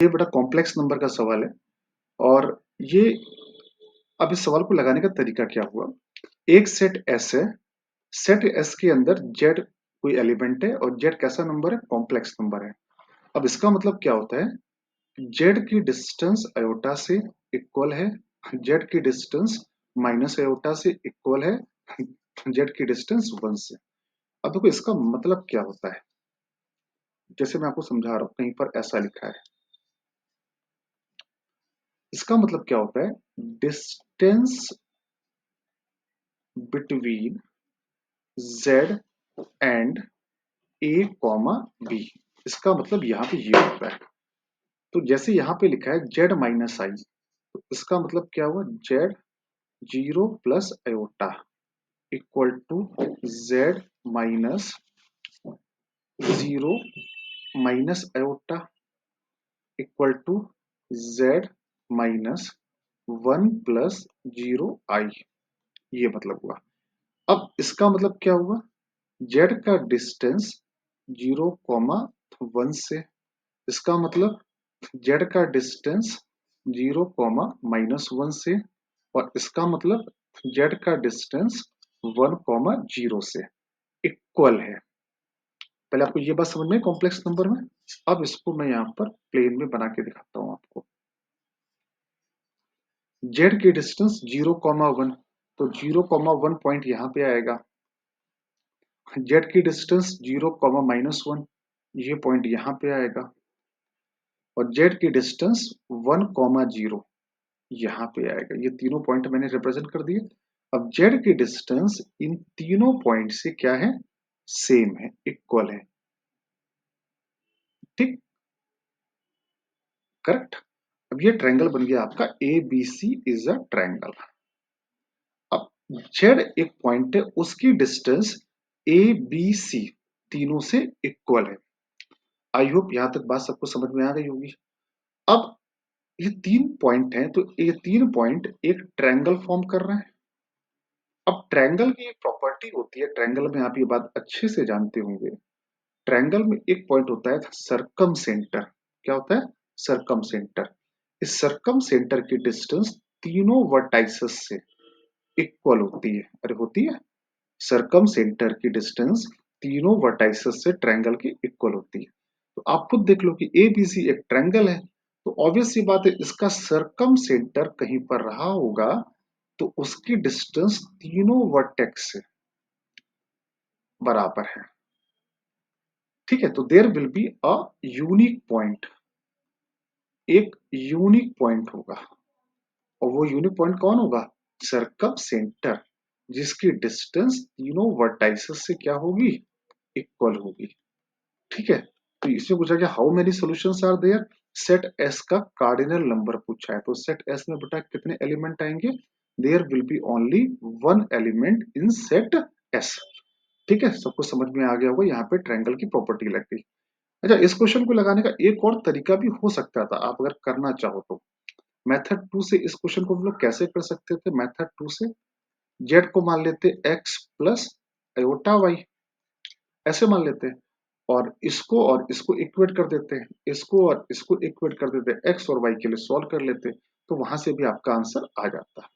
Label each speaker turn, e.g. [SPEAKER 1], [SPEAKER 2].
[SPEAKER 1] ये बड़ा complex number का सवाल है। और ये अब इस सवाल को लगाने का तरीका क्या हुआ, एक सेट एस है, सेट एस के अंदर जेड कोई एलिमेंट है और जेड कैसा नंबर है, कॉम्प्लेक्स नंबर है। अब इसका मतलब क्या होता है, जेड की डिस्टेंस अयोटा से इक्वल है, जेड की डिस्टेंस माइनस अयोटा से इक्वल है जेड की डिस्टेंस 1 से। अब देखो इसका मतलब क्या होता है, जैसे मैं आपको समझा रहा हूं, कहीं पर ऐसा लिखा है, इसका मतलब क्या होता है, distance between z and a comma b। इसका मतलब यहाँ पे ये होता है, तो जैसे यहाँ पे लिखा है z माइनस आई, तो इसका मतलब क्या हुआ, z zero plus iota equal to z minus zero minus iota equal to z minus 1 plus zero i. ये मतलब हुआ। अब इसका मतलब क्या हुआ, जेड का डिस्टेंस 0, 1 से, इसका मतलब जेड का डिस्टेंस 0, -1 से, और इसका मतलब जेड का डिस्टेंस 1, 0 से इक्वल है। पहले आपको ये बात समझ में, कॉम्प्लेक्स नंबर में। अब इसको मैं यहाँ पर प्लेन में बना के दिखाता हूँ आपको। जेड की डिस्टेंस 0, 1, तो 0, 1 पॉइंट यहाँ पे आएगा। जेड की डिस्टेंस 0, -1, ये पॉइंट यहाँ पे आएगा। और जेड की डिस्टेंस 1, 0 यहाँ पे आएगा। ये तीनों पॉइंट मैंने रिप्रेजेंट कर दिए। अब जेड की डिस्टेंस इन तीनों पॉइंट से क्या है, सेम है, इक्वल है। ठीक, करेक्ट। अब ये ट्रायंगल बन गया आपका A B C is a triangle. अब जेड एक पॉइंट है, उसकी डिस्टेंस ए बी सी तीनों से इक्वल है। आई होप यहां तक बात सबको समझ में आ गई होगी। अब ये 3 पॉइंट हैं, तो ये 3 पॉइंट एक ट्रायंगल फॉर्म कर रहे हैं। अब ट्रायंगल की एक प्रॉपर्टी होती है, ट्रायंगल में आप ये बात अच्छे से जानते होंगे, ट्रायंगल में एक पॉइंट होता है सरकम सेंटर। क्या होता है, सरकम सेंटर। इस सरकम सेंटर की डिस्टेंस तीनों वर्टाइसेस से इक्वल होती है। अरे होती है, सरकम सेंटर की डिस्टेंस तीनों वर्टाइसेस से ट्रायंगल की इक्वल होती है। तो आप खुद देख लो कि ए बी सी एक ट्रायंगल है, तो ऑब्वियस सी बात है इसका सरकम सेंटर कहीं पर रहा होगा, तो उसकी डिस्टेंस तीनों वर्टेक्स से बराबर है। ठीक है, तो there will be a unique point, एक यूनिक पॉइंट होगा। और वो यूनिक पॉइंट कौन होगा, सरकम सेंटर, जिसकी डिस्टेंस तीनों वर्टाइसेस से क्या होगी, इक्वल होगी। ठीक है, तो इसमें पूछा गया how many solutions are there, set S का कार्डिनल नंबर पूछा है, तो सेट एस में बेटा कितने एलिमेंट आएंगे, there will be only 1 element in set S. ठीक है, सबको समझ में आ गया होगा, यहाँ पे ट्रायंगल की प्रॉपर्टी लग गई। अच्छा, इस क्वेश्चन को लगाने का एक और तरीका भी हो सकता था, आप अगर करना चाहो तो। मेथड 2 से इस क्वेश्चन को हम लोग कैसे कर सकते थे, मेथड 2 से जेड को मान लेते एक्स प्लस अयोटा वाई, ऐसे मान लेते हैं, और इसको इक्वेट कर देते हैं, इसको और इसको इक्वेट कर देते हैं, एक्स और वाई के लिए सॉल्व कर लेते हैं, तो वहां से भी आपका आंसर आ जाता है।